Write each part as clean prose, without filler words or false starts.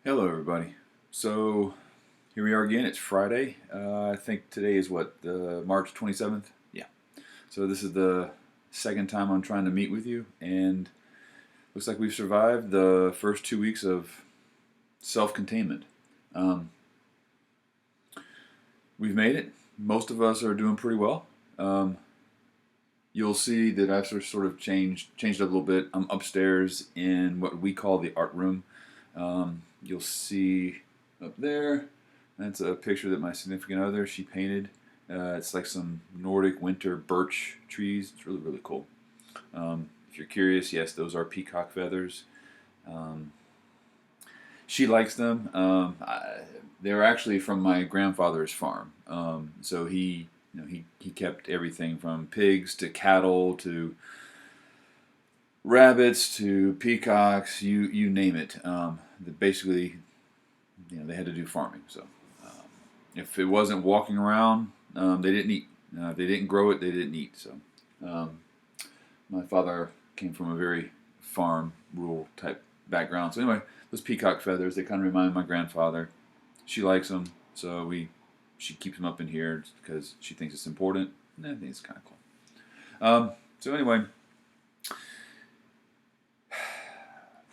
Hello, everybody. So here we are again. It's Friday. I think today is what, March 27th? Yeah. So this is the second time I'm trying to meet with you, and looks like we've survived the first 2 weeks of self-containment. Um, we've made it. Most of us are doing pretty well. Um, you'll see that I've sort of changed up a little bit. I'm upstairs in what we call the art room. You'll see up there. That's a picture that my significant other she painted. It's like some Nordic winter birch trees. It's really really cool. If you're curious, yes, those are peacock feathers. Um, she likes them. They're actually from my grandfather's farm. So he kept everything from pigs to cattle to rabbits to peacocks. You name it. Basically, they had to do farming. So if it wasn't walking around, they didn't eat. If they didn't grow it, they didn't eat. So um, my father came from a very farm, rural type background. So anyway, those peacock feathers, they kind of remind my grandfather. She likes them, so she keeps them up in here because she thinks it's important. And I think it's kind of cool. So anyway,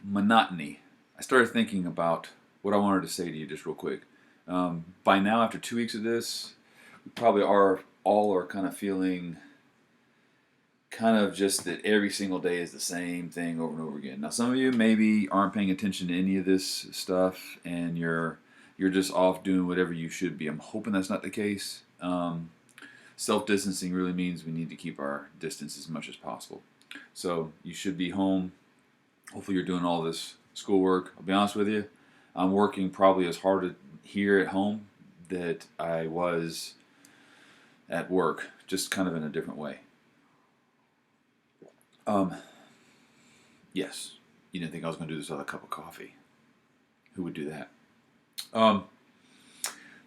monotony. I started thinking about what I wanted to say to you just real quick. By now, after 2 weeks of this, we probably all are kind of feeling kind of just that every single day is the same thing over and over again. Now, some of you maybe aren't paying attention to any of this stuff, and you're just off doing whatever you should be. I'm hoping that's not the case. Self-distancing really means we need to keep our distance as much as possible. So you should be home. Hopefully you're doing all this schoolwork. I'll be honest with you, I'm working probably as hard here at home that I was at work, just kind of in a different way. Um, yes, you didn't think I was going to do this without a cup of coffee. Who would do that? Um,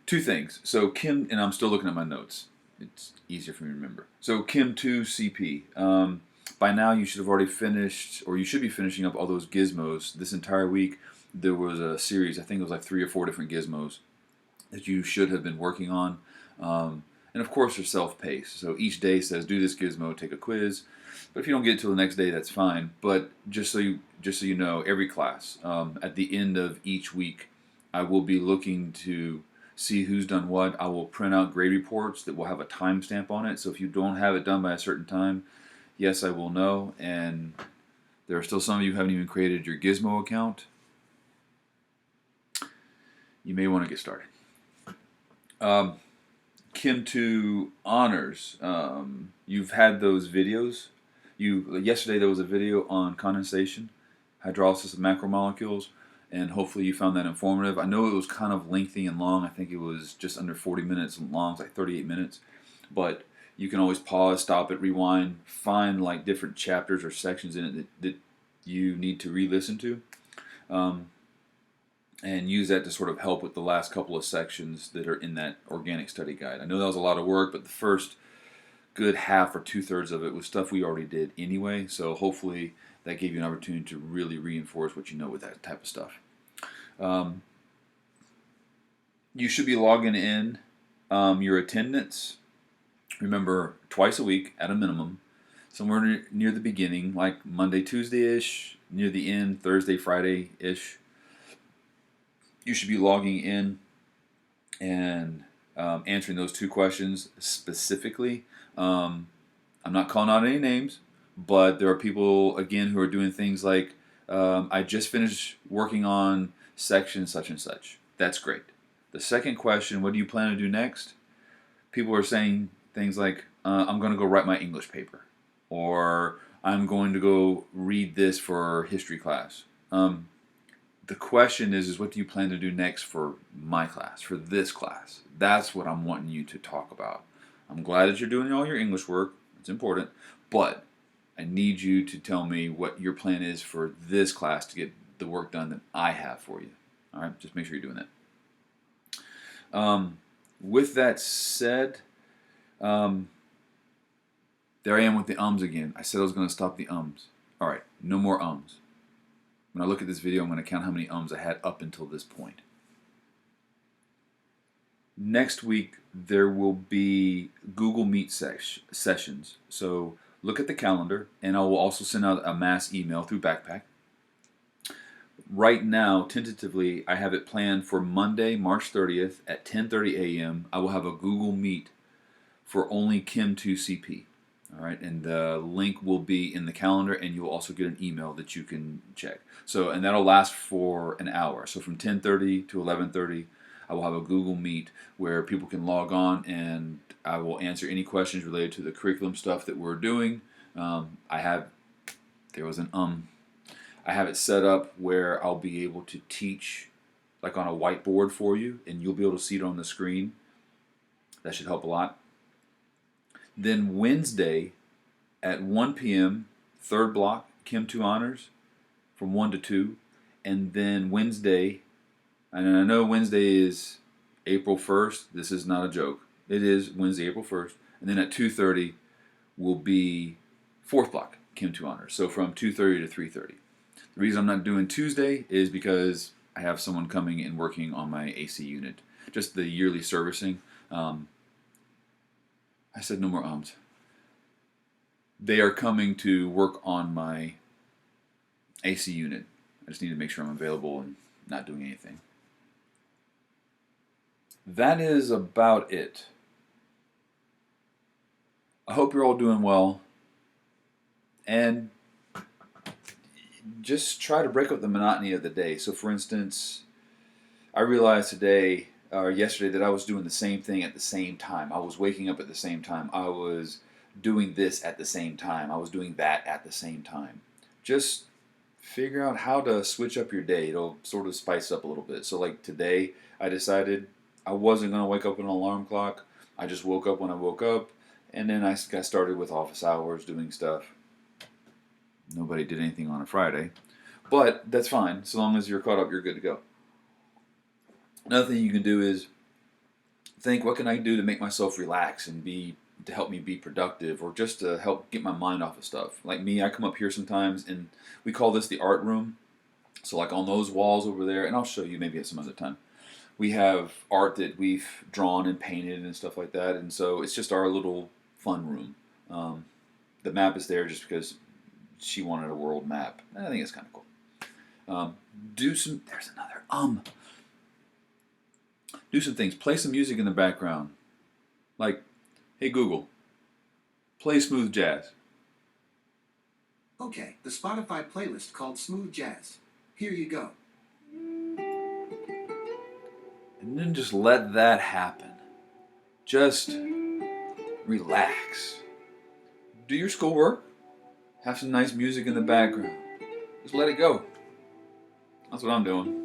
Two things. So Kim, and I'm still looking at my notes. It's easier for me to remember. So Kim 2 CP. By now you should have already finished, or you should be finishing up all those gizmos. This entire week there was a series. I think it was like 3 or 4 different gizmos that you should have been working on. And of course they're self-paced. So each day says do this gizmo, take a quiz. But if you don't get it till the next day, that's fine. But just so you know, every class at the end of each week, I will be looking to see who's done what. I will print out grade reports that will have a timestamp on it. So if you don't have it done by a certain time, yes, I will know. And there are still some of you who haven't even created your Gizmo account. You may want to get started. Kim 2 honors. You've had those videos. Yesterday there was a video on condensation, hydrolysis of macromolecules, and hopefully you found that informative. I know it was kind of lengthy and long. I think it was just under 40 minutes long, it's like 38 minutes. But you can always pause, stop it, rewind, find like different chapters or sections in it that you need to re-listen to. And use that to sort of help with the last couple of sections that are in that organic study guide. I know that was a lot of work, but the first good half or 2/3 of it was stuff we already did anyway, so hopefully that gave you an opportunity to really reinforce what you know with that type of stuff. You should be logging in your attendance, remember, twice a week at a minimum, somewhere near the beginning, like Monday, Tuesday-ish, near the end, Thursday, Friday-ish. You should be logging in and answering those 2 questions specifically. I'm not calling out any names, but there are people, again, who are doing things like, I just finished working on section such and such. That's great. The second question, what do you plan to do next? People are saying things like, I'm going to go write my English paper, or I'm going to go read this for history class. The question is what do you plan to do next for my class, for this class? That's what I'm wanting you to talk about. I'm glad that you're doing all your English work. It's important. But I need you to tell me what your plan is for this class to get the work done that I have for you. All right? Just make sure you're doing that. With that said, there I am with the ums again. I said I was going to stop the ums. All right, no more ums. When I look at this video, I'm going to count how many ums I had up until this point. Next week, there will be Google Meet sessions. So look at the calendar, and I will also send out a mass email through Backpack. Right now, tentatively, I have it planned for Monday, March 30th at 10:30 a.m. I will have a Google Meet for only Chem2 CP. All right, and the link will be in the calendar, and you'll also get an email that you can check. So, and that'll last for an hour. So from 10:30 to 11:30, I will have a Google Meet where people can log on, and I will answer any questions related to the curriculum stuff that we're doing. I have it set up where I'll be able to teach like on a whiteboard for you, and you'll be able to see it on the screen. That should help a lot. Then Wednesday at 1 p.m., third block, Chem 2 Honors from 1 to 2. And then Wednesday, and I know Wednesday is April 1st. This is not a joke. It is Wednesday, April 1st. And then at 2:30 will be fourth block, Chem 2 Honors. So from 2:30 to 3:30. The reason I'm not doing Tuesday is because I have someone coming and working on my AC unit. Just the yearly servicing. I said no more ums. They are coming to work on my AC unit. I just need to make sure I'm available and not doing anything. That is about it. I hope you're all doing well. And just try to break up the monotony of the day. So for instance, I realized today or yesterday that I was doing the same thing at the same time. I was waking up at the same time. I was doing this at the same time. I was doing that at the same time. Just figure out how to switch up your day. It'll sort of spice up a little bit. So like today, I decided I wasn't going to wake up with an alarm clock. I just woke up when I woke up, and then I got started with office hours, doing stuff. Nobody did anything on a Friday, but that's fine. So long as you're caught up, you're good to go. Another thing you can do is think, what can I do to make myself relax and to help me be productive, or just to help get my mind off of stuff. Like me, I come up here sometimes, and we call this the art room. So like on those walls over there, and I'll show you maybe at some other time, we have art that we've drawn and painted and stuff like that, and so it's just our little fun room. The map is there just because she wanted a world map. I think it's kind of cool. There's another Do some things. Play some music in the background. Like, hey Google, play smooth jazz. Okay, the Spotify playlist called Smooth Jazz. Here you go. And then just let that happen. Just relax. Do your schoolwork. Have some nice music in the background. Just let it go. That's what I'm doing.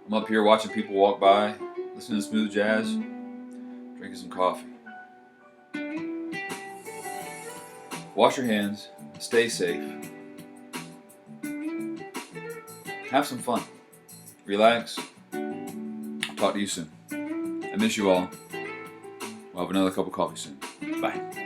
I'm up here watching people walk by, listening to smooth jazz, drinking some coffee. Wash your hands, stay safe, have some fun, relax. I'll talk to you soon. I miss you all. We'll have another cup of coffee soon. Bye.